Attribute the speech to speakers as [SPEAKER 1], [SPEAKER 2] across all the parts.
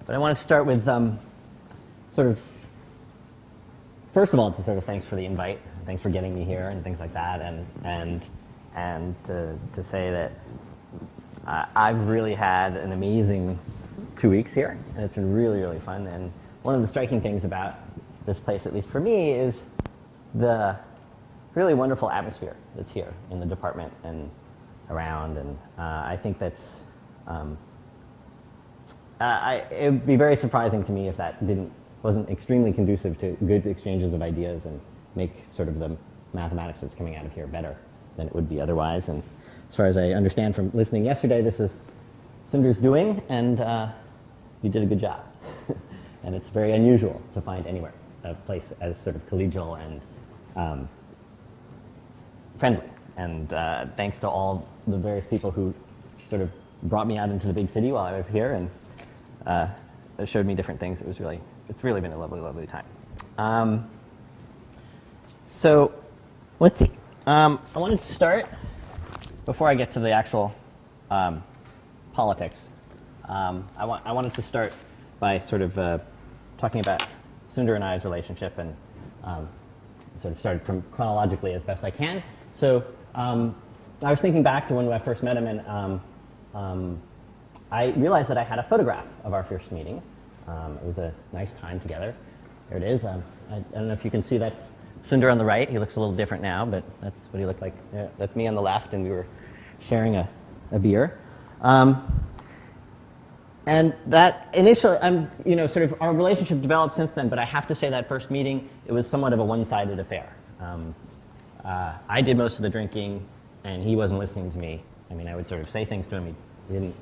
[SPEAKER 1] But I wanted to start with sort of, first of all, to sort of thanks for the invite. Thanks for getting me here and things like that. And to say that I've really had an amazing 2 weeks here. And it's been really, really fun. And one of the striking things about this place, at least for me, is the really wonderful atmosphere that's here in the department and around. And I think that's, it would be very surprising to me if that wasn't extremely conducive to good exchanges of ideas and make sort of the mathematics that's coming out of here better than it would be otherwise. And as far as I understand from listening yesterday, this is Sundar's doing, and you did a good job. And it's very unusual to find anywhere a place as sort of collegial and friendly. And thanks to all the various people who sort of brought me out into the big city while I was here and showed me different things. It's really been a lovely, lovely time. So let's see. I wanted to start, before I get to the actual politics, I wanted to start by sort of talking about Sundar and I's relationship, and sort of started from chronologically as best I can. So I was thinking back to when I first met him, and I realized that I had a photograph of our first meeting. It was a nice time together. There it is. I don't know if you can see, that's Sundar on the right. He looks a little different now, but that's what he looked like. Yeah, that's me on the left, and we were sharing a beer. And that initially, sort of our relationship developed since then, but I have to say that first meeting, it was somewhat of a one-sided affair. I did most of the drinking, and he wasn't listening to me. I mean, I would sort of say things to him. He didn't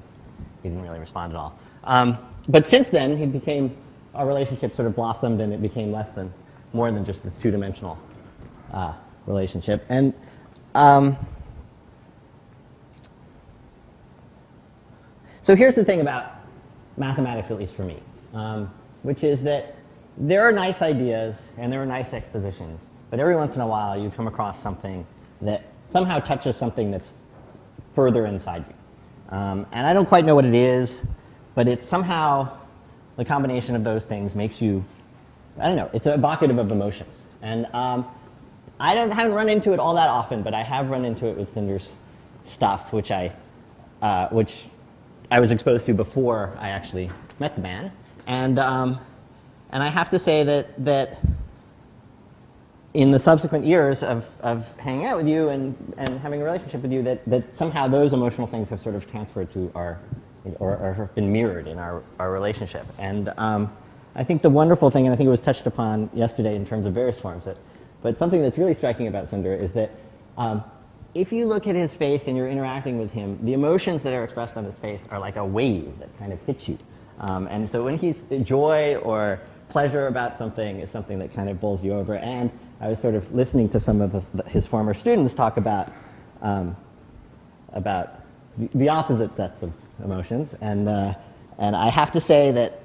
[SPEAKER 1] really respond at all. But since then, our relationship sort of blossomed, and it became more than just this two-dimensional relationship. And so here's the thing about mathematics, at least for me, which is that there are nice ideas and there are nice expositions, but every once in a while you come across something that somehow touches something that's further inside you. And I don't quite know what it is, but it's somehow the combination of those things makes you, I don't know, it's evocative of emotions. And I haven't run into it all that often, but I have run into it with Sundar's stuff, which I was exposed to before I actually met the man. And I have to say that in the subsequent years of hanging out with you and having a relationship with you, that somehow those emotional things have sort of transferred to or have been mirrored in our relationship. And I think the wonderful thing, and I think it was touched upon yesterday in terms of various forms, but something that's really striking about Sundar is that if you look at his face and you're interacting with him, the emotions that are expressed on his face are like a wave that kind of hits you. And so when he's joy or pleasure about something is something that kind of bowls you over. And I was sort of listening to some of his former students talk about the opposite sets of emotions. And I have to say that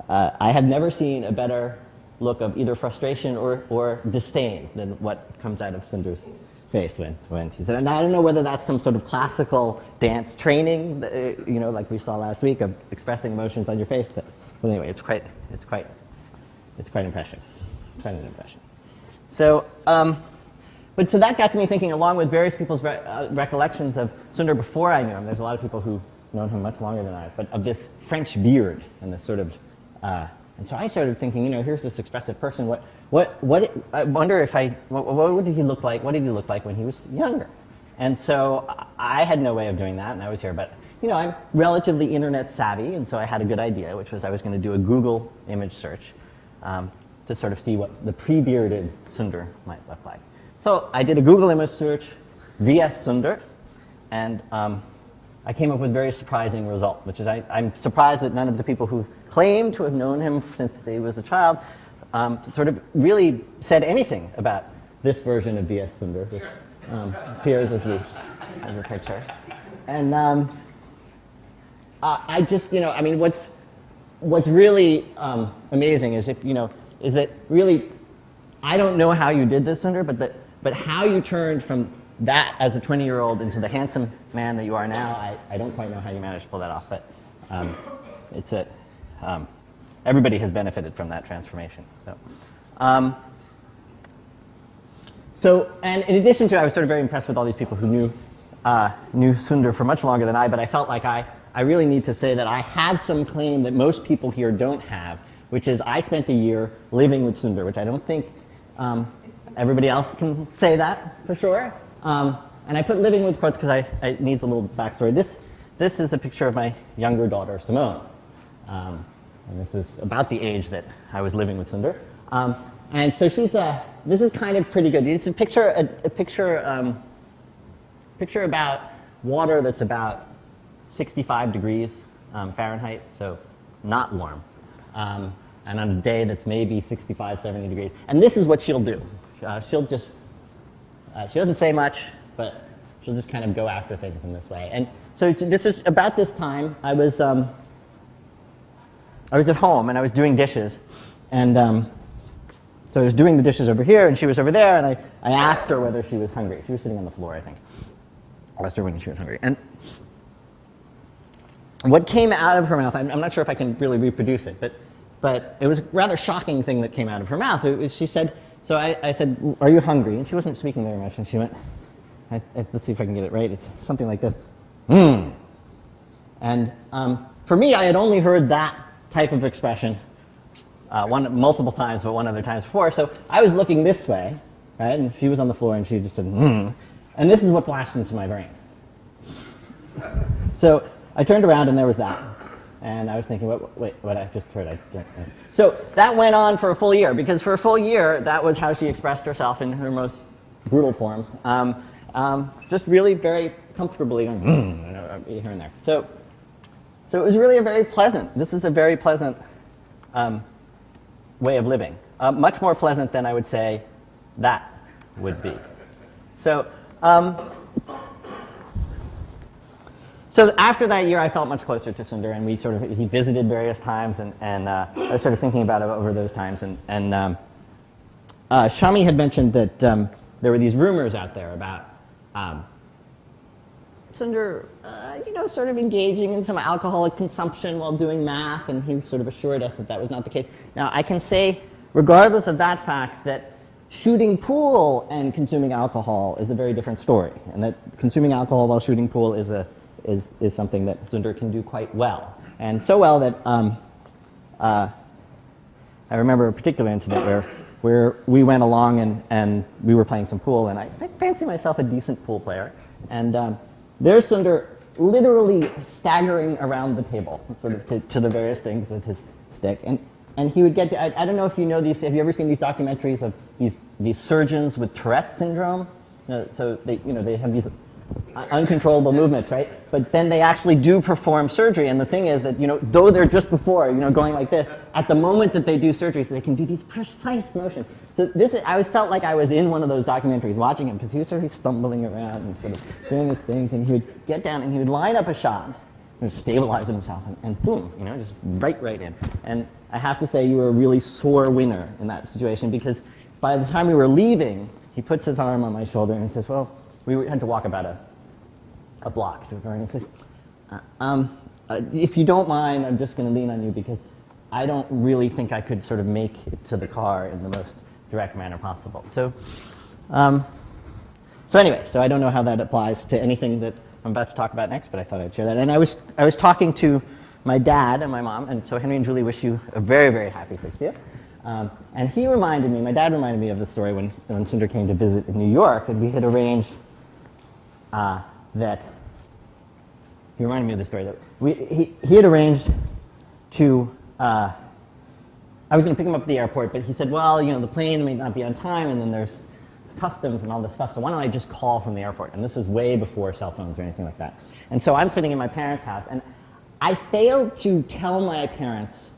[SPEAKER 1] I have never seen a better look of either frustration or disdain than what comes out of Sundar's face when he said, and I don't know whether that's some sort of classical dance training, like we saw last week of expressing emotions on your face, but anyway, it's quite impressive. Quite an impression. So, so that got to me thinking, along with various people's recollections of Sundar before I knew him. There's a lot of people who've known him much longer than I have, but of this French beard and this sort of, and so I started thinking, here's this expressive person. I wonder what did he look like? What did he look like when he was younger? And so I had no way of doing that, and I was here, but I'm relatively internet savvy, and so I had a good idea, which was I was going to do a Google image search to sort of see what the pre-bearded Sundar might look like. So I did a Google image search, VS Sundar, and I came up with a very surprising result, which is I'm surprised that none of the people who claim to have known him since he was a child sort of really said anything about this version of VS Sundar, which appears as the picture. And I just, what's really amazing is is that really, I don't know how you did this, Sundar, but how you turned from that as a 20-year-old into the handsome man that you are now, I don't quite know how you managed to pull that off, but everybody has benefited from that transformation. And in addition to, I was sort of very impressed with all these people who knew Sundar for much longer than I, but I felt like I really need to say that I have some claim that most people here don't have, which is I spent a year living with Sundar, which I don't think everybody else can say that for sure. And I put living with quotes because it needs a little backstory. This is a picture of my younger daughter, Simone. And this was about the age that I was living with Sundar. And so this is kind of pretty good. It's a picture about water that's about 65 degrees Fahrenheit, so not warm. And on a day that's maybe 65, 70 degrees. And this is what she'll do. She doesn't say much, but she'll just kind of go after things in this way. And so this is about this time. I was at home and I was doing dishes, and so I was doing the dishes over here, and she was over there, and I asked her whether she was hungry. She was sitting on the floor, I think. I asked her when she was hungry. And what came out of her mouth, I'm not sure if I can really reproduce it, but it was a rather shocking thing that came out of her mouth. She said, so I said, "Are you hungry?" And she wasn't speaking very much, and she went, let's see if I can get it right. It's something like this. And for me, I had only heard that type of expression multiple times, but one other times before. So I was looking this way, right? And she was on the floor, and she just said, And this is what flashed into my brain. So I turned around, and there was that. And I was thinking, what I just heard. So that went on for a full year, because for a full year, that was how she expressed herself in her most brutal forms. Just really very comfortably going, here and there. So it was really this is a very pleasant way of living. Much more pleasant than I would say that would be. So after that year, I felt much closer to Sundar, and he visited various times, and I was sort of thinking about it over those times. And Shami had mentioned that there were these rumors out there about Sundar, sort of engaging in some alcoholic consumption while doing math, and he sort of assured us that that was not the case. Now, I can say, regardless of that fact, that shooting pool and consuming alcohol is a very different story, and that consuming alcohol while shooting pool is something that Sundar can do quite well, and so well that I remember a particular incident where we went along and we were playing some pool, and I fancy myself a decent pool player, and there's Sundar literally staggering around the table, sort of to the various things with his stick, and he would get to, I don't know if you know these, have you ever seen these documentaries of these surgeons with Tourette's syndrome? So they have these uncontrollable movements, right? But then they actually do perform surgery, and the thing is that, though they're just before, going like this, at the moment that they do surgery, so they can do these precise motions. So I always felt like I was in one of those documentaries watching him, because he was sort of stumbling around and sort of doing his things, and he would get down and he would line up a shot and stabilize himself, and boom, just right in. And I have to say, you were a really sore winner in that situation, because by the time we were leaving, he puts his arm on my shoulder and he says, well, we had to walk about a block to her, and he says, if you don't mind, I'm just going to lean on you, because I don't really think I could sort of make it to the car in the most direct manner possible. So anyway, I don't know how that applies to anything that I'm about to talk about next, but I thought I'd share that. And I was talking to my dad and my mom, and so Henry and Julie wish you a very, very happy 60th. And my dad reminded me of the story when Sundar came to visit in New York, and we had arranged that, he reminded me of the story, that he had arranged to, I was going to pick him up at the airport, but he said, well, the plane may not be on time, and then there's customs and all this stuff, so why don't I just call from the airport? And this was way before cell phones or anything like that. And so I'm sitting in my parents' house, and I failed to tell my parents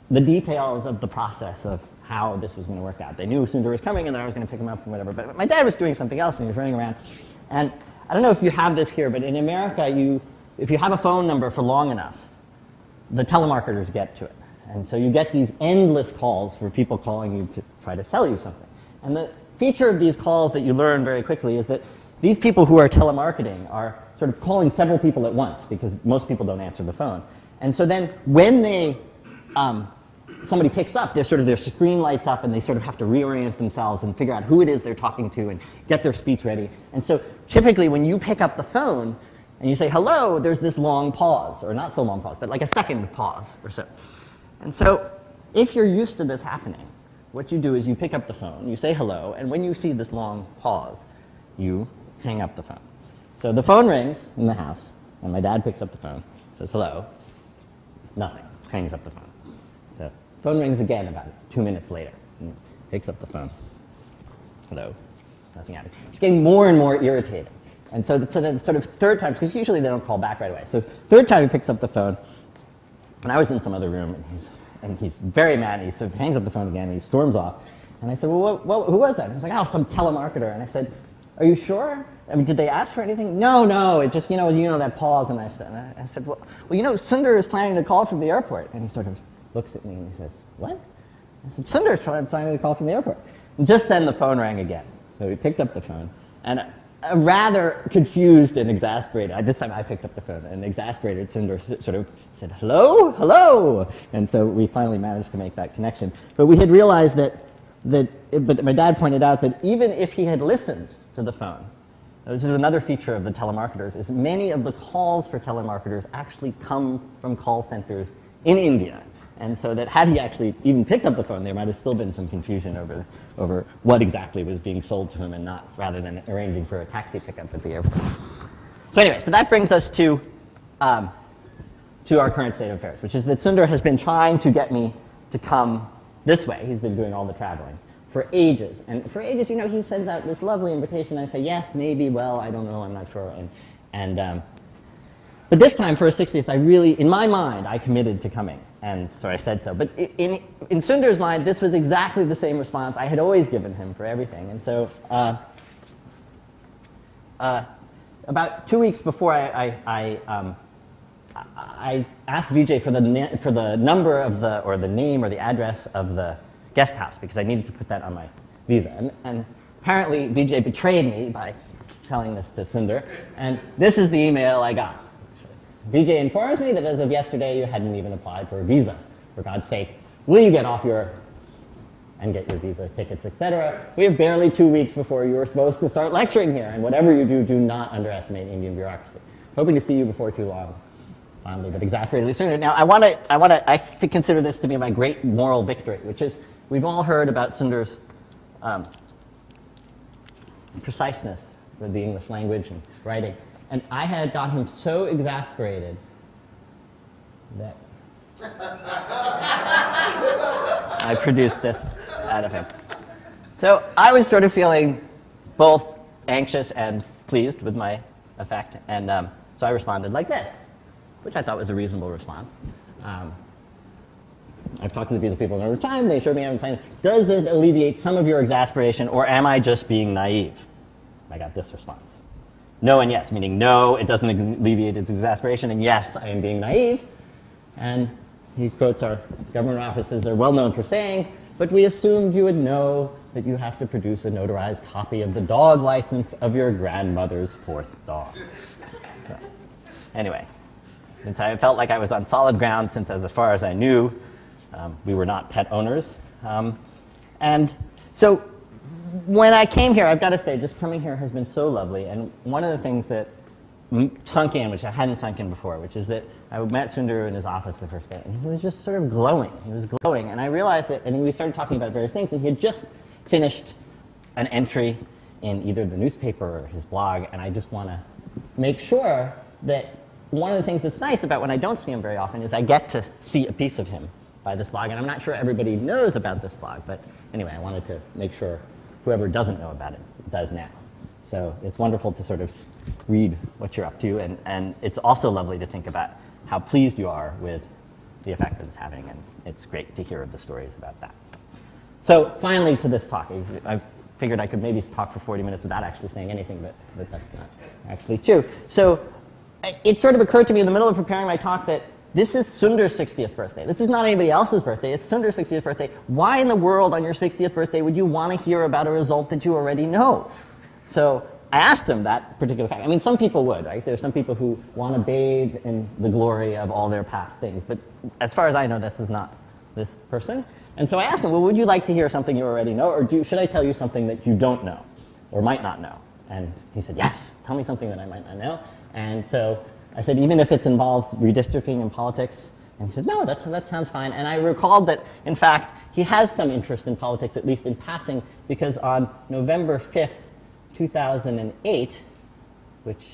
[SPEAKER 1] the details of the process of how this was going to work out. They knew Sundar was coming and that I was going to pick him up and whatever, but my dad was doing something else, and he was running around. And I don't know if you have this here, but in America, if you have a phone number for long enough, the telemarketers get to it. And so you get these endless calls for people calling you to try to sell you something. And the feature of these calls that you learn very quickly is that these people who are telemarketing are sort of calling several people at once, because most people don't answer the phone. And so then when they somebody picks up, their screen lights up and they sort of have to reorient themselves and figure out who it is they're talking to and get their speech ready. And so typically when you pick up the phone and you say hello, there's this long pause, or not so long pause, but like a second pause or so. And so if you're used to this happening, what you do is you pick up the phone, you say hello, and when you see this long pause, you hang up the phone. So the phone rings in the house, and my dad picks up the phone, says hello, nothing, hangs up the phone. So phone rings again about 2 minutes later, and he picks up the phone. Hello, nothing happened. He's getting more and more irritated. And so then sort of third time, because usually they don't call back right away. So third time he picks up the phone, and I was in some other room, and he's very mad, and he sort of hangs up the phone again, and he storms off. And I said, well, who was that? And he was like, oh, some telemarketer. And I said, are you sure? I mean, did they ask for anything? No, it just, that pause. And I said, well, Sundar is planning to call from the airport. And he sort of looks at me and he says, what? I said, Sundar is planning to call from the airport. And just then the phone rang again. So he picked up the phone, and rather confused and exasperated, this time I picked up the phone, and exasperated Sundar sort of said, hello? And so we finally managed to make that connection. But we had realized but my dad pointed out that even if he had listened to the phone, this is another feature of the telemarketers, is many of the calls for telemarketers actually come from call centers in India. And so that had he actually even picked up the phone, there might have still been some confusion over what exactly was being sold to him and not, rather than arranging for a taxi pickup at the airport. So anyway, so that brings us to our current state of affairs, which is that Sundar has been trying to get me to come this way. He's been doing all the traveling for ages. And for ages, he sends out this lovely invitation. I say, yes, maybe, well, I don't know, I'm not sure. But this time, for his 60th, in my mind, I committed to coming. And so I said so. But in Sundar's mind, this was exactly the same response I had always given him for everything. And so about 2 weeks before I asked Vijay for the number of the name or the address of the guest house, because I needed to put that on my visa. And apparently Vijay betrayed me by telling this to Sundar. And this is the email I got. Vijay informs me that as of yesterday you hadn't even applied for a visa. For God's sake, will you get off and get your visa, tickets, etc. We have barely 2 weeks before you are supposed to start lecturing here, and whatever you do, do not underestimate Indian bureaucracy. Hoping to see you before too long. Fondly but exasperatedly Sundar. Now, I consider this to be my great moral victory, which is, we've all heard about Sundar's preciseness with the English language and writing. And I had got him so exasperated that I produced this out of him. So I was sort of feeling both anxious and pleased with my effect, and so I responded like this, which I thought was a reasonable response. I've talked to these people over time. They assured me I'm playing. Does this alleviate some of your exasperation, or am I just being naive? I got this response. No and yes, meaning no, it doesn't alleviate its exasperation, and yes, I am being naive. And he quotes our government offices are well known for saying, but we assumed you would know that you have to produce a notarized copy of the dog license of your grandmother's fourth dog. So, anyway, since I felt like I was on solid ground, since as far as I knew, we were not pet owners. And so when I came here, I've got to say, just coming here has been so lovely. And one of the things that sunk in, which I hadn't sunk in before, which is that I met Sundar in his office the first day, and he was just sort of glowing. He was glowing. And I realized that, and we started talking about various things, and he had just finished an entry in either the newspaper or his blog, and I just want to make sure that one of the things that's nice about when I don't see him very often is I get to see a piece of him by this blog. And I'm not sure everybody knows about this blog, but anyway, I wanted to make sure whoever doesn't know about it does now. So it's wonderful to sort of read what you're up to, and it's also lovely to think about how pleased you are with the effect that it's having, and it's great to hear the stories about that. So finally to this talk. I figured I could maybe talk for 40 minutes without actually saying anything, but that's not actually true. So it sort of occurred to me in the middle of preparing my talk that this is Sundar's 60th birthday. This is not anybody else's birthday. It's Sundar's 60th birthday. Why in the world on your 60th birthday would you want to hear about a result that you already know? So I asked him that particular fact. I mean, some people would, right? There's some people who want to bathe in the glory of all their past things. But as far as I know, this is not this person. And so I asked him, well, would you like to hear something you already know, or should I tell you something that you don't know or might not know? And he said, yes, tell me something that I might not know. And so I said, even if it involves redistricting and politics? And he said, no, that sounds fine. And I recalled that, in fact, he has some interest in politics, at least in passing, because on November 5th, 2008, which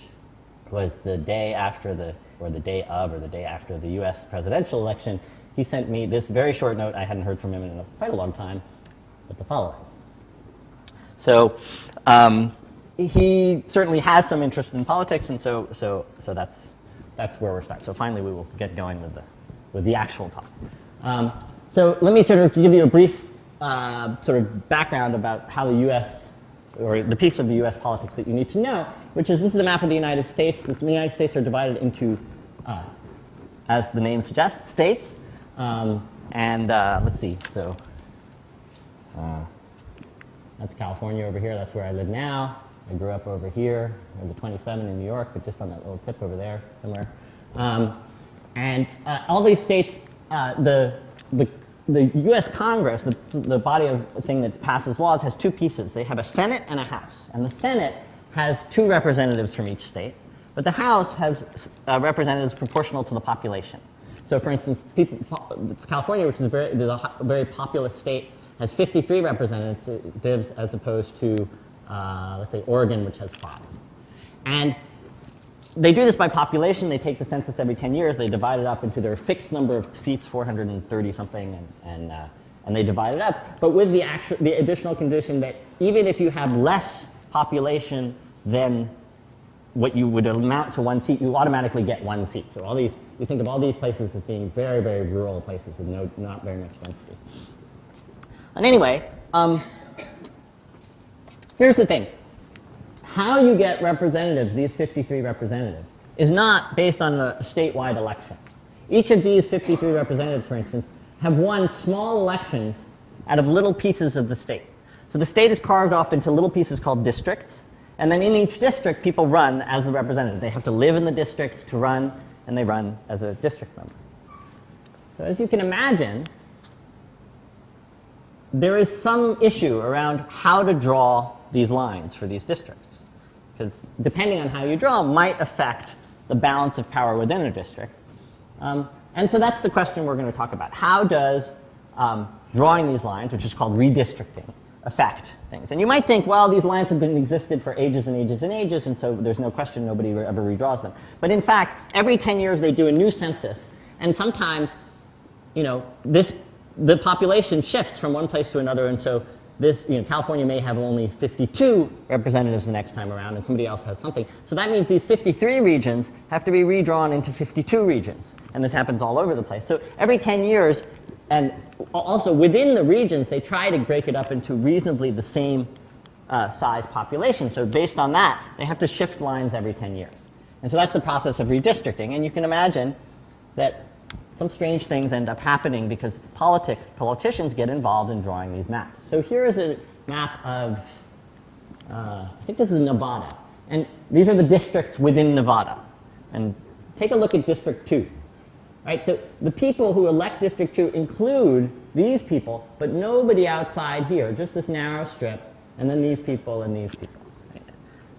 [SPEAKER 1] was the day after the day after the US presidential election, he sent me this very short note. I hadn't heard from him in quite a long time, but the following. So he certainly has some interest in politics, and so that's where we're starting. So finally, we will get going with the actual talk. So let me sort of give you a brief sort of background about how the U.S. or the piece of the U.S. politics that you need to know, which is this is the map of the United States. The United States are divided into, as the name suggests, states. Let's see. So that's California over here. That's where I live now. I grew up over here, or the 27 in New York, but just on that little tip over there somewhere. All these states, the U.S. Congress, the body of thing that passes laws, has two pieces. They have a Senate and a House. And the Senate has 2 representatives from each state, but the House has representatives proportional to the population. So, for instance, California, which is a very populous state, has 53 representatives as opposed to, let's say, Oregon, which has 5. And they do this by population. They take the census every 10 years. They divide it up into their fixed number of seats, 430 something, and they divide it up. But with the additional condition that even if you have less population than what you would amount to 1 seat, you automatically get 1 seat. So all these, you think of all these places as being very, very rural places with not very much density. And anyway, here's the thing. How you get representatives, these 53 representatives, is not based on a statewide election. Each of these 53 representatives, for instance, have won small elections out of little pieces of the state. So the state is carved off into little pieces called districts, and then in each district, people run as the representative. They have to live in the district to run, and they run as a district member. So as you can imagine, there is some issue around how to draw these lines for these districts, because depending on how you draw might affect the balance of power within a district. And so that's the question we're going to talk about. How does drawing these lines, which is called redistricting, affect things? And you might think, well, these lines have been existed for ages and ages and ages, and so there's no question nobody ever redraws them. But in fact, every 10 years they do a new census, and sometimes, you know, the population shifts from one place to another, and so this, you know, California may have only 52 representatives the next time around, and somebody else has something. So that means these 53 regions have to be redrawn into 52 regions, and this happens all over the place. So every 10 years, and also within the regions, they try to break it up into reasonably the same size population. So based on that, they have to shift lines every 10 years. And so that's the process of redistricting, and you can imagine that some strange things end up happening because politicians get involved in drawing these maps. So here is a map of, I think this is Nevada. And these are the districts within Nevada. And take a look at District 2. Right? So the people who elect District 2 include these people, but nobody outside here, just this narrow strip, and then these people and these people. Right?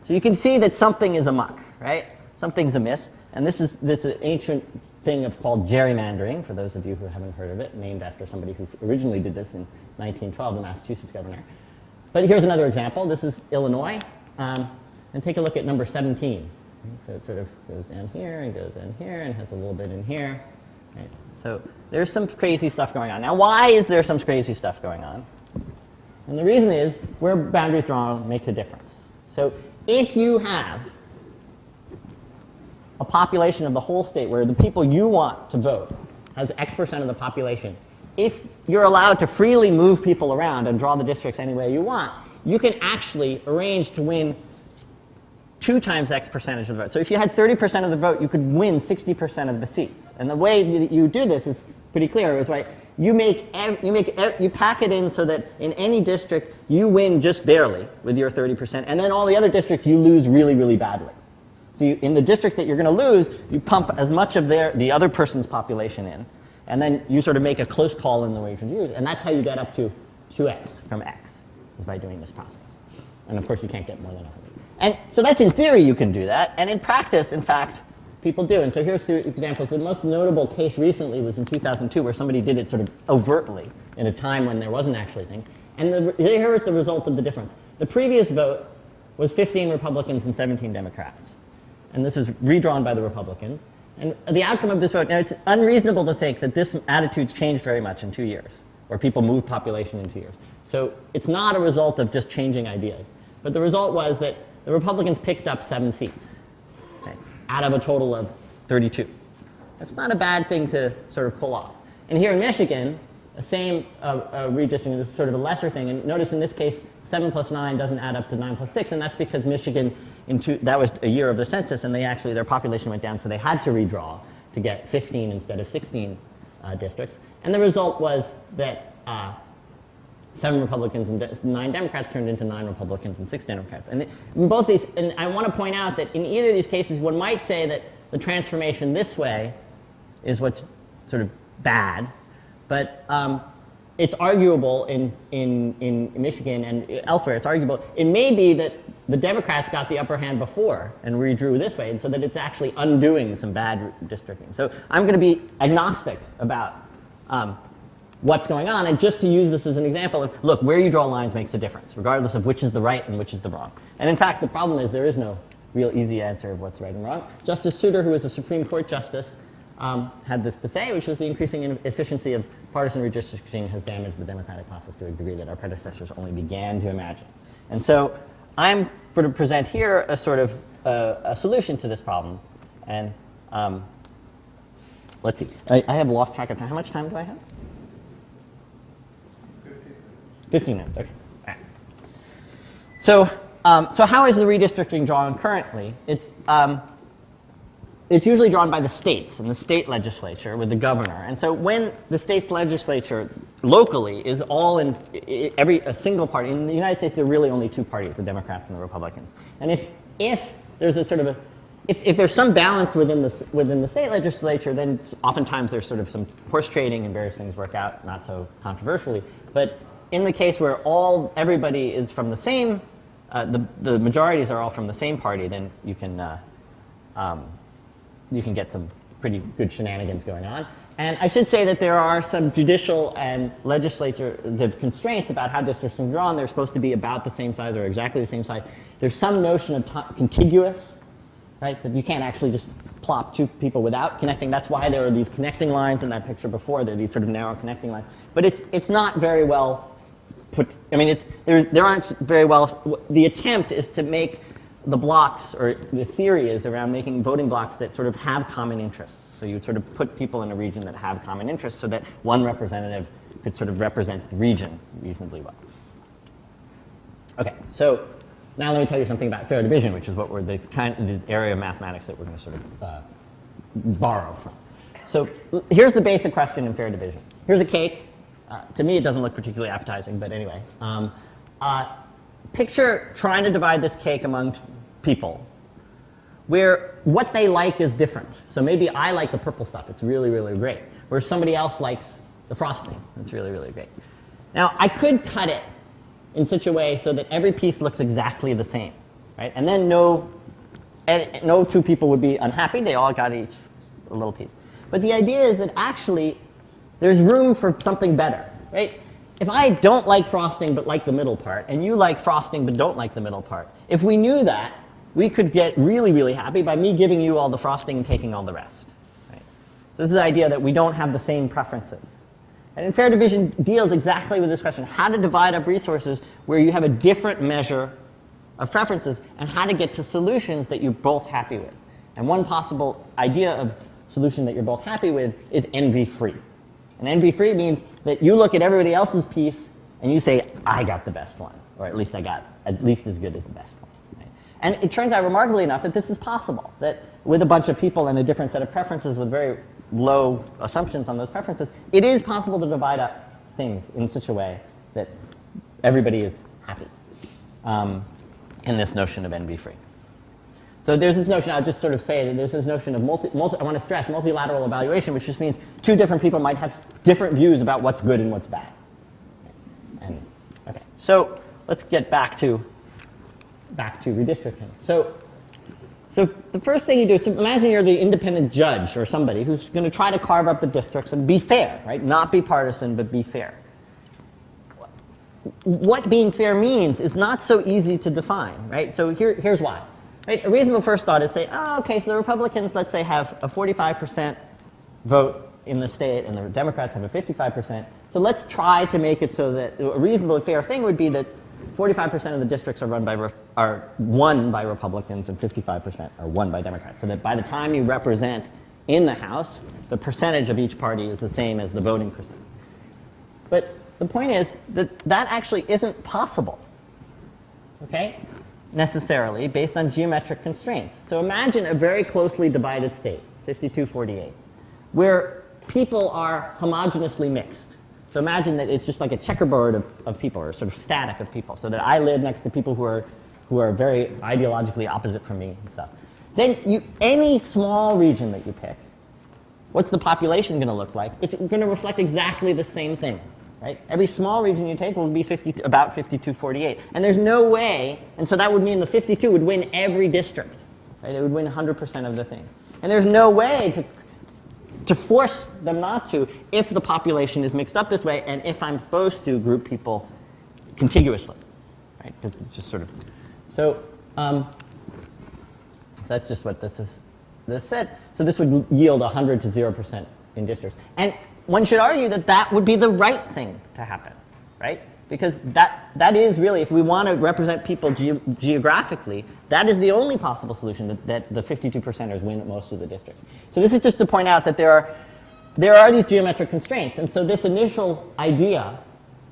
[SPEAKER 1] So you can see that something is amok, right? Something's amiss. And this is an ancient thing called gerrymandering, for those of you who haven't heard of it, named after somebody who originally did this in 1912, the Massachusetts governor. But here's another example. This is Illinois. And take a look at number 17. So it sort of goes down here and goes in here and has a little bit in here. Right? So there's some crazy stuff going on. Now, why is there some crazy stuff going on? And the reason is where boundaries drawn makes a difference. So if you have a population of the whole state where the people you want to vote has X% of the population, if you're allowed to freely move people around and draw the districts any way you want, you can actually arrange to win 2 times X percentage of the vote. So if you had 30% of the vote, you could win 60% of the seats. And the way that you do this is pretty clear. It's right. You pack it in so that in any district you win just barely with your 30%, and then all the other districts you lose really, really badly. So in the districts that you're going to lose, you pump as much of the other person's population in. And then you sort of make a close call in the regions used, and that's how you get up to 2x from x, is by doing this process. And of course, you can't get more than 100. And so that's in theory you can do that, and in practice, in fact, people do. And so here's two examples. The most notable case recently was in 2002, where somebody did it sort of overtly in a time when there wasn't actually a thing. And here is the result of the difference. The previous vote was 15 Republicans and 17 Democrats. And this was redrawn by the Republicans. And the outcome of this vote, now it's unreasonable to think that this attitude's changed very much in 2 years, or people moved population in 2 years. So it's not a result of just changing ideas. But the result was that the Republicans picked up 7 seats, okay, out of a total of 32. That's not a bad thing to sort of pull off. And here in Michigan, the same redistricting is sort of a lesser thing. And notice in this case, 7 plus 9 doesn't add up to 9 plus 6, and that's because Michigan, that was a year of the census, and their population went down, so they had to redraw to get 15 instead of 16 districts. And the result was that 7 Republicans and 9 Democrats turned into 9 Republicans and 6 Democrats. And in both these, and I want to point out that in either of these cases, one might say that the transformation this way is what's sort of bad, but it's arguable in Michigan and elsewhere, it's arguable. It may be that the Democrats got the upper hand before and redrew this way, and so that it's actually undoing some bad districting. So I'm going to be agnostic about what's going on, and just to use this as an example of, look, where you draw lines makes a difference, regardless of which is the right and which is the wrong. And in fact, the problem is there is no real easy answer of what's right and wrong. Justice Souter, who was a Supreme Court justice, had this to say, which was the increasing efficiency of partisan redistricting has damaged the democratic process to a degree that our predecessors only began to imagine. And so I'm going to present here a sort of a solution to this problem. And let's see. I have lost track of time. How much time do I have? 15 minutes, okay. All right. So how is the redistricting drawn currently? It's usually drawn by the states and the state legislature with the governor. And so when the state's legislature locally is all in a single party, in the United States there are really only 2 parties, the Democrats and the Republicans. And if there's a sort of if there's some balance within the state legislature, then oftentimes there's sort of some horse trading and various things work out, not so controversially. But in the case where everybody is from the same, the majorities are all from the same party, then you can get some pretty good shenanigans going on. And I should say that there are some judicial and legislative constraints about how districts are drawn. They're supposed to be about the same size or exactly the same size. There's some notion of contiguous, right? That you can't actually just plop 2 people without connecting. That's why there are these connecting lines in that picture before. There are these sort of narrow connecting lines. But it's not very well put. I mean, there aren't very well. The attempt is to make the blocks, or the theory is around making voting blocks that sort of have common interests. So you would sort of put people in a region that have common interests so that one representative could sort of represent the region reasonably well. Okay, so now let me tell you something about fair division, which is what we're the area of mathematics that we're going to sort of borrow from. So here's the basic question in fair division. Here's a cake. To me, it doesn't look particularly appetizing, but anyway. Picture trying to divide this cake among people where what they like is different. So maybe I like the purple stuff. It's really, really great. Where somebody else likes the frosting. It's really, really great. Now, I could cut it in such a way so that every piece looks exactly the same, right? And then no 2 people would be unhappy. They all got each a little piece. But the idea is that actually there's room for something better, right? If I don't like frosting but like the middle part, and you like frosting but don't like the middle part, if we knew that, we could get really, really happy by me giving you all the frosting and taking all the rest. Right? This is the idea that we don't have the same preferences. And in fair division deals exactly with this question, how to divide up resources where you have a different measure of preferences, and how to get to solutions that you're both happy with. And one possible idea of solution that you're both happy with is envy-free. And envy-free means that you look at everybody else's piece and you say, I got the best one, or at least I got at least as good as the best one. Right? And it turns out remarkably enough that this is possible, that with a bunch of people and a different set of preferences with very low assumptions on those preferences, it is possible to divide up things in such a way that everybody is happy in this notion of envy-free. So there's this notion, I'll just sort of say that there's this notion of I want to stress multilateral evaluation, which just means two different people might have different views about what's good and what's bad. And, okay, so let's get back to redistricting. So the first thing you do is imagine you're the independent judge or somebody who's going to try to carve up the districts and be fair, right? Not be partisan, but be fair. What being fair means is not so easy to define, right? So here's why. Right? A reasonable first thought is say, oh, okay, so the Republicans, let's say, have a 45% vote in the state, and the Democrats have a 55%. So let's try to make it so that a reasonable and fair thing would be that 45% of the districts are won by Republicans and 55% are won by Democrats. So that by the time you represent in the House, the percentage of each party is the same as the voting percentage. But the point is that that actually isn't possible, okay, necessarily, based on geometric constraints. So imagine a very closely divided state, 52-48, where people are homogeneously mixed. So imagine that it's just like a checkerboard of people, or sort of static of people, so that I live next to people who are very ideologically opposite from me and stuff. Then any small region that you pick, what's the population going to look like? It's going to reflect exactly the same thing, right? Every small region you take will be about 52-48. And there's no way, and so that would mean the 52 would win every district, right? It would win 100% of the things. And there's no way to force them not to if the population is mixed up this way and if I'm supposed to group people contiguously, right? Because it's just sort of, so that's just what this said. So this would yield 100 to 0% in districts. And one should argue that that would be the right thing to happen, right? Because that is really, if we want to represent people geographically, that is the only possible solution, that the 52%ers win most of the districts. So this is just to point out that there are these geometric constraints. And so this initial idea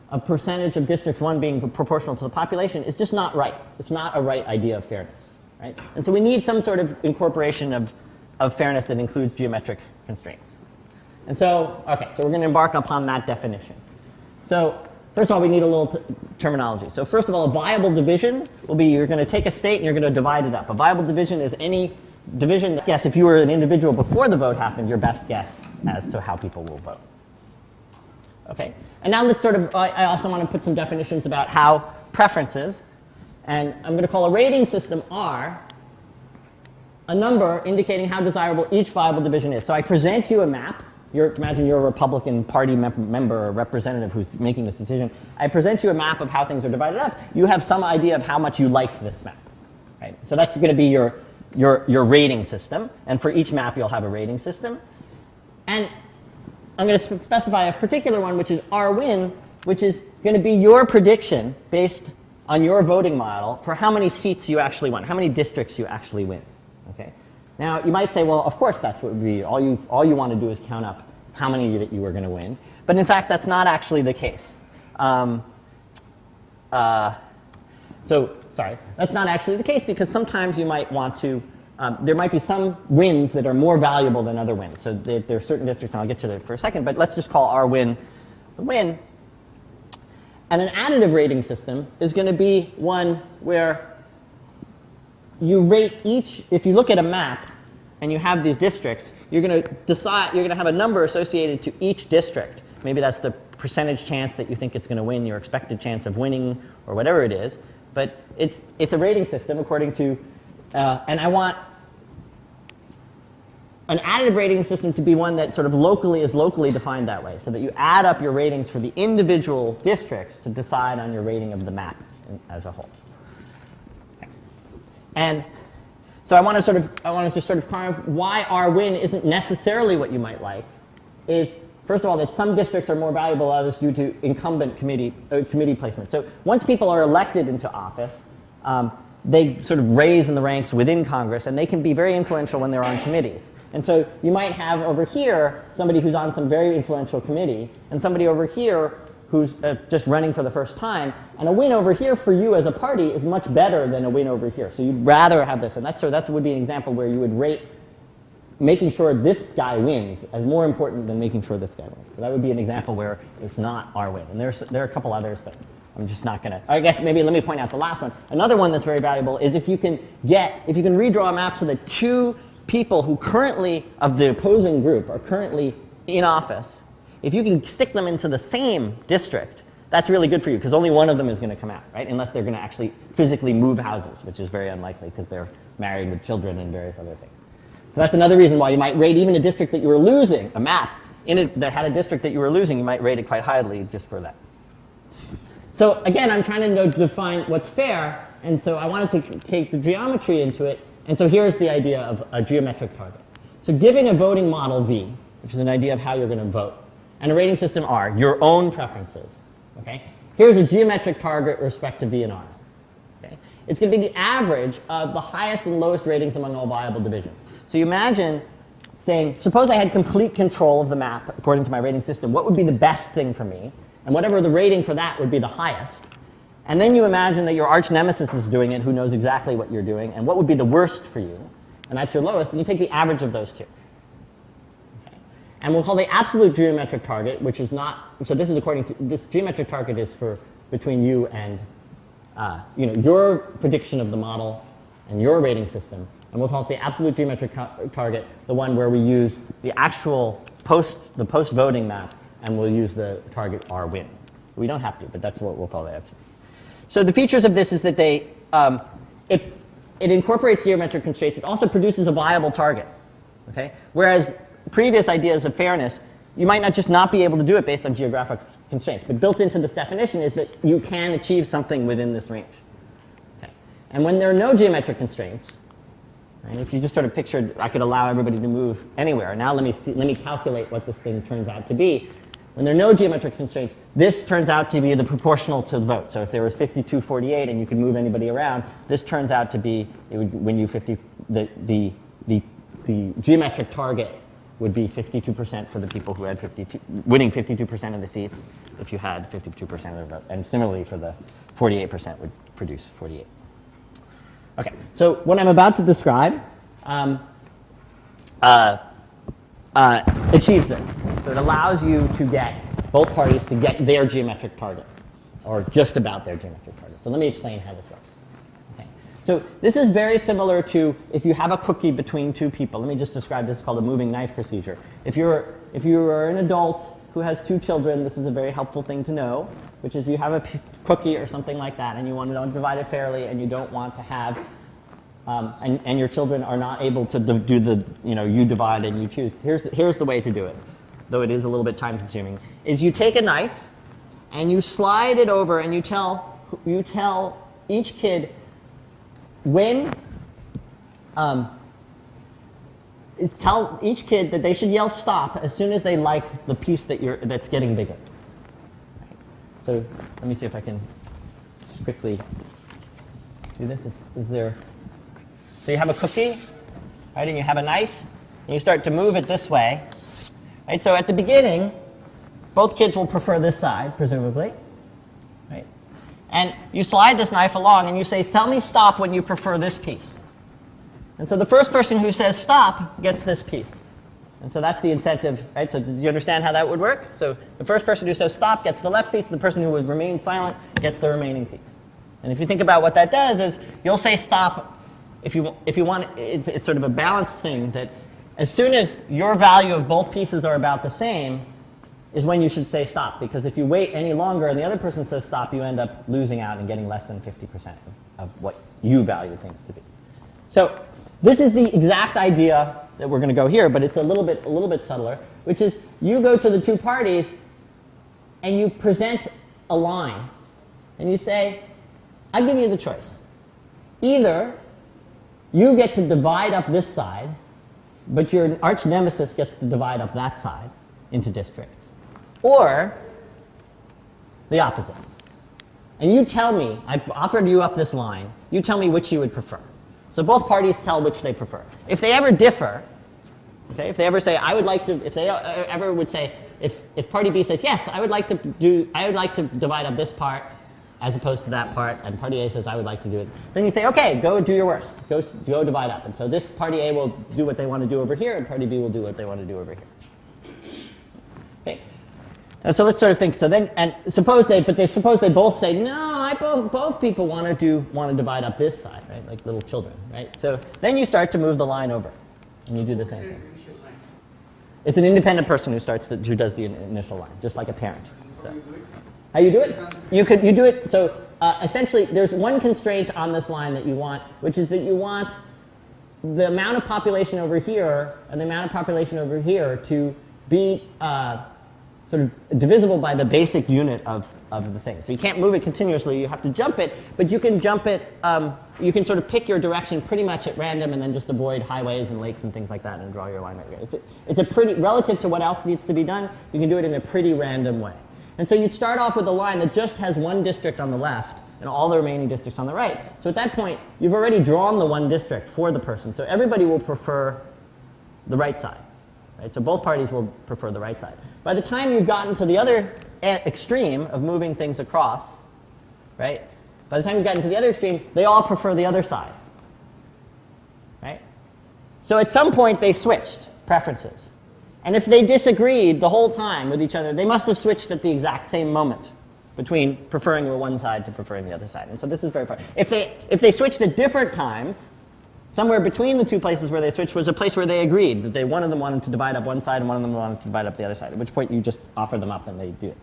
[SPEAKER 1] of percentage of districts won being proportional to the population is just not right. It's not a right idea of fairness, right? And so we need some sort of incorporation of fairness that includes geometric constraints. And so, okay, so we're going to embark upon that definition. So first of all, we need a little terminology. So first of all, a viable division will be you're going to take a state and you're going to divide it up. A viable division is any division, guess if you were an individual before the vote happened, your best guess as to how people will vote. Okay, and now let's sort of, I also want to put some definitions about how preferences, and I'm going to call a rating system R, a number indicating how desirable each viable division is. So I present you a map. Imagine you're a Republican Party member or representative who's making this decision. I present you a map of how things are divided up. You have some idea of how much you like this map, right? So that's going to be your rating system. And for each map, you'll have a rating system. And I'm going to specify a particular one, which is R-win, which is going to be your prediction based on your voting model for how many seats you actually win, how many districts you actually win, okay? Now, you might say, well, of course that's what would be. All you want to do is count up how many that you were going to win. But in fact, that's not actually the case. That's not actually the case because sometimes you might want to, there might be some wins that are more valuable than other wins. So there are certain districts, and I'll get to that for a second, but let's just call our win the win. And an additive rating system is going to be one where you rate each, if you look at a map and you have these districts, you're going to decide, you're going to have a number associated to each district. Maybe that's the percentage chance that you think it's going to win, your expected chance of winning, or whatever it is. But it's a rating system according to, and I want an additive rating system to be one that sort of is locally defined that way, so that you add up your ratings for the individual districts to decide on your rating of the map as a whole. And so I want to just sort of carve why R-win isn't necessarily what you might like is, first of all, that some districts are more valuable than others due to incumbent committee placement. So once people are elected into office, they sort of raise in the ranks within Congress, and they can be very influential when they're on committees. And so you might have over here somebody who's on some very influential committee, and somebody over here who's just running for the first time, and a win over here for you as a party is much better than a win over here. So you'd rather have this, and that would be an example where you would rate making sure this guy wins as more important than making sure this guy wins. So that would be an example where it's not our win. And there are a couple others, but I'm just not going to, I guess maybe let me point out the last one. Another one that's very valuable is if you can redraw a map so that two people who currently, of the opposing group, are currently in office, if you can stick them into the same district, that's really good for you, because only one of them is going to come out, right? Unless they're going to actually physically move houses, which is very unlikely because they're married with children and various other things. So that's another reason why you might rate even a district that you were losing, a map in it that had a district that you were losing, you might rate it quite highly just for that. So again, I'm trying to define what's fair, and so I wanted to take the geometry into it, and so here's the idea of a geometric target. So giving a voting model V, which is an idea of how you're going to vote, and a rating system R, your own preferences. Okay? Here's a geometric target with respect to V and R. Okay? It's going to be the average of the highest and lowest ratings among all viable divisions. So you imagine saying, suppose I had complete control of the map according to my rating system, what would be the best thing for me? And whatever the rating for that would be the highest. And then you imagine that your arch nemesis is doing it, who knows exactly what you're doing, and what would be the worst for you, and that's your lowest, and you take the average of those two. Okay? And we'll call the absolute geometric target, which is not, so this is according to, this geometric target is for between you and your prediction of the model and your rating system. And we'll call it the absolute geometric target, the one where we use the actual post-voting map, and we'll use the target R win. We don't have to, but that's what we'll call the absolute. So the features of this is that it incorporates geometric constraints. It also produces a viable target. Okay? Whereas previous ideas of fairness, you might not be able to do it based on geographic constraints. But built into this definition is that you can achieve something within this range. Okay? And when there are no geometric constraints, right, if you just sort of pictured I could allow everybody to move anywhere. Now let me calculate what this thing turns out to be. When there are no geometric constraints, this turns out to be the proportional to the vote. So if there was 52-48 and you could move anybody around, this turns out to be, it would win you 50, the geometric target would be 52% for the people who had winning 52% of the seats if you had 52% of the vote. And similarly for the 48% would produce 48. Okay, so what I'm about to describe achieves this. So it allows you to get both parties to get their geometric target, or just about their geometric target. So let me explain how this works. Okay. So this is very similar to if you have a cookie between two people. Let me just describe this. It's called a moving knife procedure. If you are an adult who has two children, this is a very helpful thing to know, which is you have a cookie or something like that, and you want to divide it fairly, and you don't want to have and your children are not able to do the, you divide and you choose. Here's the way to do it, though it is a little bit time consuming, is you take a knife and you slide it over and you tell each kid tell each kid that they should yell stop as soon as they like the piece that's getting bigger. Right. So let me see if I can just quickly do this. So you have a cookie, right, and you have a knife, and you start to move it this way. Right? So at the beginning, both kids will prefer this side, presumably. Right? And you slide this knife along, and you say, tell me stop when you prefer this piece. And so the first person who says stop gets this piece. And so that's the incentive. Right? So do you understand how that would work? So the first person who says stop gets the left piece, the person who would remain silent gets the remaining piece. And if you think about what that does is you'll say stop. If you want, it's sort of a balanced thing that as soon as your value of both pieces are about the same is when you should say stop. Because if you wait any longer and the other person says stop, you end up losing out and getting less than 50% of what you value things to be. So this is the exact idea that we're going to go here, but it's a little bit subtler, which is you go to the two parties and you present a line and you say, I give you the choice. Either you get to divide up this side, but your arch nemesis gets to divide up that side into districts. Or the opposite. And you tell me, I've offered you up this line, you tell me which you would prefer. So both parties tell which they prefer. If they ever differ, okay, if they ever say, I would like to, if they ever would say, if party B says, yes, I would like to divide up this part, as opposed to that part, and party A says, I would like to do it. Then you say, okay, go do your worst. Go divide up. And so this party A will do what they want to do over here, and party B will do what they want to do over here. Okay. And so let's sort of think. So then, and suppose they both say, no, both people want to divide up this side, right? Like little children, right? So then you start to move the line over, and you do the same thing. It's an independent person who does the initial line, just like a parent. So, how you do it? You do it. So essentially, there's one constraint on this line that you want, which is that you want the amount of population over here and the amount of population over here to be sort of divisible by the basic unit of the thing. So you can't move it continuously, you have to jump it, but you can jump it, you can sort of pick your direction pretty much at random and then just avoid highways and lakes and things like that and draw your line right here. It's a pretty, relative to what else needs to be done, you can do it in a pretty random way. And so you'd start off with a line that just has one district on the left and all the remaining districts on the right. So at that point, you've already drawn the one district for the person, so everybody will prefer the right side. Right? So both parties will prefer the right side. By the time you've gotten to the other extreme of moving things across, right? By the time you've gotten to the other extreme, they all prefer the other side. Right? So at some point they switched preferences. And if they disagreed the whole time with each other, they must have switched at the exact same moment between preferring the one side to preferring the other side. And so this is very important. If they switched at different times, somewhere between the two places where they switched was a place where they agreed that one of them wanted to divide up one side and one of them wanted to divide up the other side, at which point you just offer them up and they do it.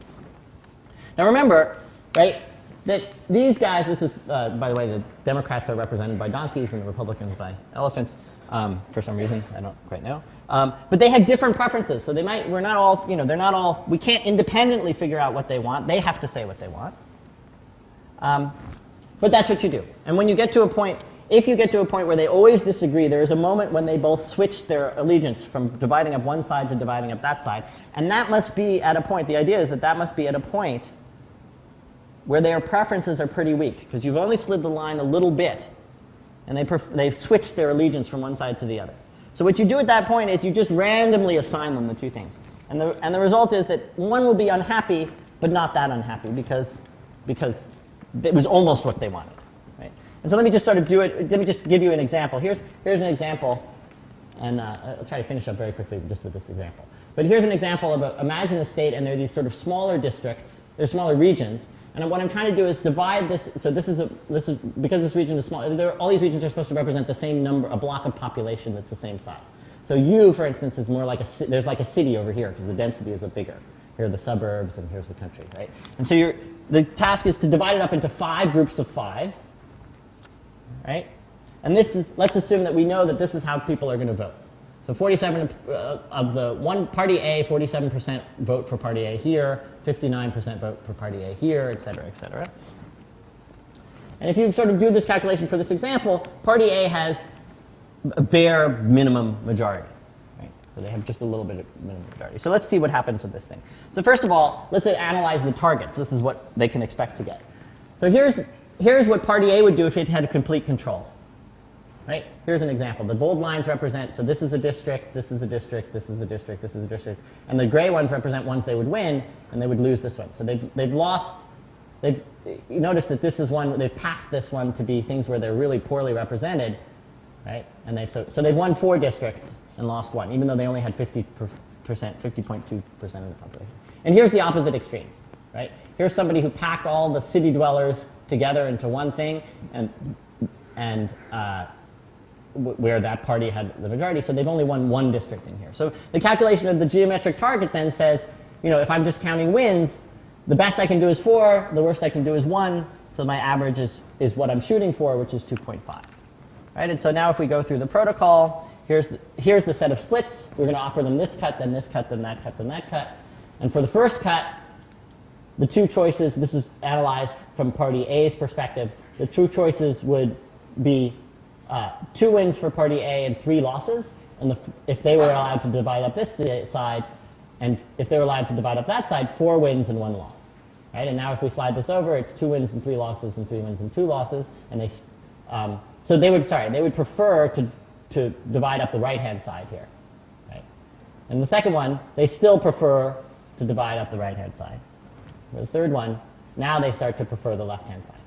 [SPEAKER 1] Now remember, right, that these guys, this is, by the way, the Democrats are represented by donkeys and the Republicans by elephants, for some reason, I don't quite know. But they have different preferences, so we're not all, they're not all, we can't independently figure out what they want, they have to say what they want. But that's what you do. And when you get to a point, if you get to a point where they always disagree, there is a moment when they both switch their allegiance from dividing up one side to dividing up that side. And that must be at a point, the idea is that must be at a point where their preferences are pretty weak, because you've only slid the line a little bit, and they've switched their allegiance from one side to the other. So what you do at that point is you just randomly assign them the two things. And the result is that one will be unhappy, but not that unhappy, because it was almost what they wanted. And so let me just sort of do it, let me just give you an example. Here's an example, and I'll try to finish up very quickly just with this example. But here's an example of imagine a state, and there are these sort of smaller districts, they're smaller regions, and what I'm trying to do is divide this, so this is because this region is small, all these regions are supposed to represent the same number, a block of population that's the same size. So U, for instance, is more like there's like a city over here, because the density is bigger. Here are the suburbs, and here's the country, right? And so the task is to divide it up into 5 groups of 5, right? And let's assume that we know that this is how people are going to vote. So 47 of the one party A, 47% vote for party A here, 59% vote for party A here, et cetera, et cetera. And if you sort of do this calculation for this example, party A has a bare minimum majority. Right? So they have just a little bit of minimum majority. So let's see what happens with this thing. So first of all, let's analyze the targets. This is what they can expect to get. So here's what party A would do if it had complete control. Right? Here's an example. The bold lines represent, so this is a district, this is a district, this is a district, this is a district. And the gray ones represent ones they would win, and they would lose this one. So you notice that this is one, they've packed this one to be things where they're really poorly represented, right? And so they've won 4 districts and lost 1, even though they only had 50%, 50.2% of the population. And here's the opposite extreme, right? Here's somebody who packed all the city dwellers together into one thing, and where that party had the majority, so they've only won 1 district in here. So the calculation of the geometric target then says, if I'm just counting wins, the best I can do is 4, the worst I can do is 1, so my average is what I'm shooting for, which is 2.5. Right? And so now if we go through the protocol, here's the set of splits. We're going to offer them this cut, then this cut, then that cut, then that cut. And for the first cut, the 2 choices, this is analyzed from party A's perspective, the 2 choices would be 2 wins for party A and 3 losses, and if they were allowed to divide up this side, and if they were allowed to divide up that side, 4 wins and 1 loss. Right? And now if we slide this over, it's 2 wins and 3 losses and 3 wins and 2 losses, and so they would prefer to divide up the right-hand side here. Right? And the second one, they still prefer to divide up the right-hand side. For the third one, now they start to prefer the left-hand side.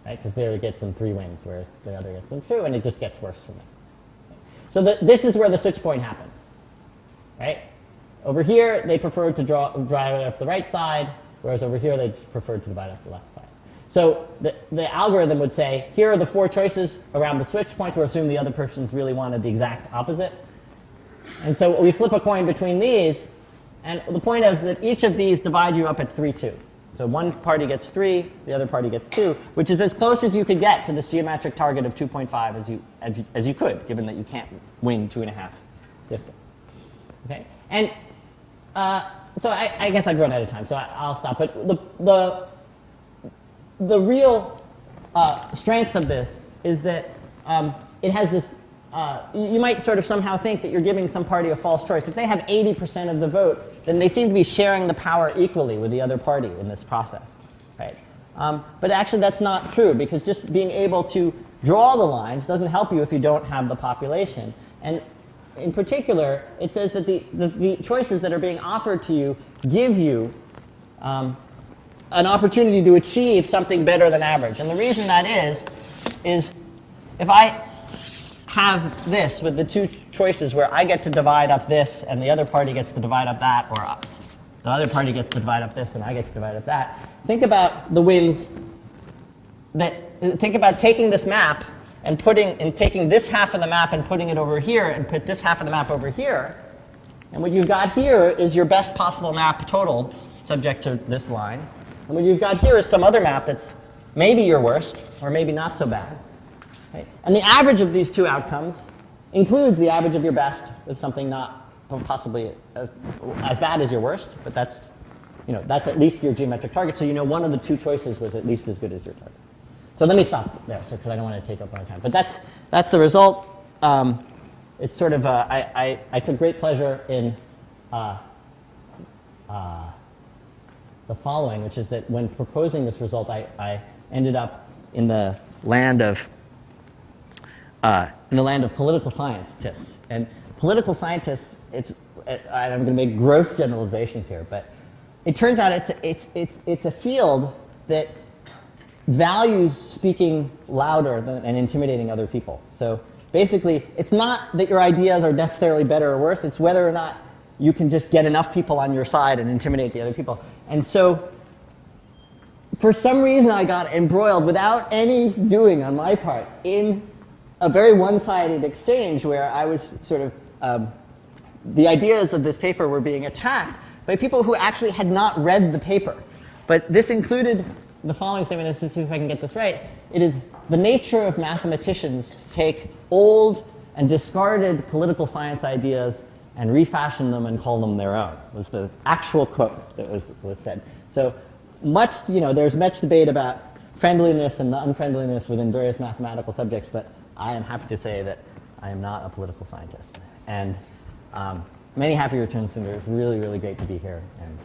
[SPEAKER 1] Right? Because there it gets them 3 wins, whereas the other gets them 2, and it just gets worse from there. Right? So this is where the switch point happens. Right? over here, they preferred to divide it up the right side, whereas over here, they preferred to divide up the left side. So the algorithm would say, here are the 4 choices around the switch points. We'll assume the other person's really wanted the exact opposite. And so we flip a coin between these. And the point is that each of these divide you up at 3, 2. So one party gets 3, the other party gets 2, which is as close as you could get to this geometric target of 2.5 as you could, given that you can't win 2.5 distance. Okay? And so I guess I've run out of time, so I'll stop. But the real strength of this is that it has this, you might sort of somehow think that you're giving some party a false choice. If they have 80% of the vote, then they seem to be sharing the power equally with the other party in this process. Right? But actually that's not true, because just being able to draw the lines doesn't help you if you don't have the population. And in particular, it says that the choices that are being offered to you give you an opportunity to achieve something better than average. And the reason that is if I have this with the 2 choices where I get to divide up this and the other party gets to divide up that, or the other party gets to divide up this and I get to divide up that, think about the wins think about taking this map and taking this half of the map and putting it over here and put this half of the map over here. And what you've got here is your best possible map total, subject to this line. And what you've got here is some other map that's maybe your worst, or maybe not so bad. Okay? And the average of these 2 outcomes includes the average of your best with something not possibly as bad as your worst, but that's at least your geometric target. So you know one of the 2 choices was at least as good as your target. So let me stop there, because I don't want to take up my time. But that's the result. It's sort of I took great pleasure in the following, which is that when proposing this result, I ended up in the land of political scientists. And political scientists, I'm going to make gross generalizations here, but it turns out it's a field that values speaking louder and intimidating other people. So basically, it's not that your ideas are necessarily better or worse, it's whether or not you can just get enough people on your side and intimidate the other people. And so, for some reason, I got embroiled without any doing on my part in a very one-sided exchange where I was sort of, the ideas of this paper were being attacked by people who actually had not read the paper. But this included the following statement, let's see if I can get this right. It is the nature of mathematicians to take old and discarded political science ideas and refashion them and call them their own, was the actual quote that was said. So there's much debate about friendliness and the unfriendliness within various mathematical subjects, but I am happy to say that I am not a political scientist. And many happy returns, Sundar. It's really, really great to be here. And